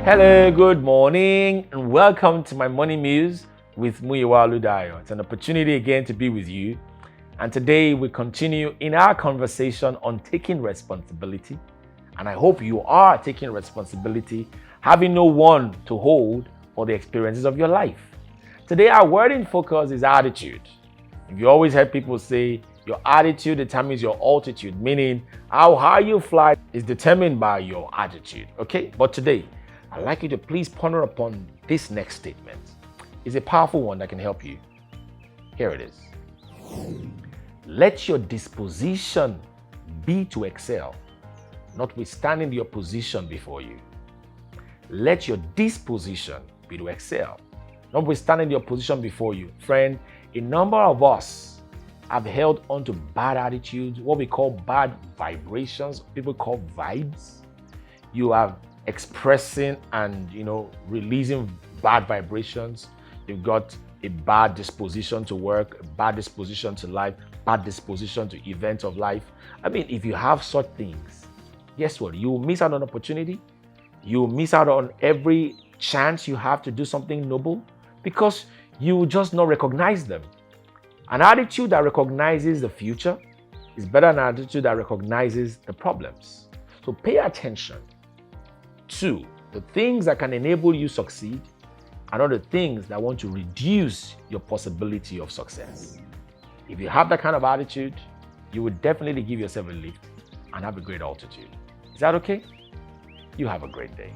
Hello, good morning, and welcome to my Morning Muse with Oludayo. It's an opportunity again to be with you. And today we continue in our conversation on taking responsibility. And I hope you are taking responsibility, having no one to hold for the experiences of your life. Today our word in focus is attitude. You always heard people say your attitude determines your altitude, meaning how high you fly is determined by your attitude. Okay, but today I'd like you to please ponder upon this next statement. It's a powerful one that can help you. Here it is. Let your disposition be to excel, notwithstanding the opposition before you. Let your disposition be to excel, notwithstanding the opposition before you. Friend, a number of us have held on to bad attitudes, what we call bad vibrations, people call vibes. You have expressing and releasing bad vibrations. You've got a bad disposition to work, a bad disposition to life, bad disposition to events of life. I mean, if you have such things, guess what? You will miss out on opportunity. You will miss out on every chance you have to do something noble because you will just not recognize them. An attitude that recognizes the future is better than an attitude that recognizes the problems. So pay attention to the things that can enable you succeed and not the things that want to reduce your possibility of success. If you have that kind of attitude, you would definitely give yourself a lift and have a great altitude. Is that okay? You have a great day.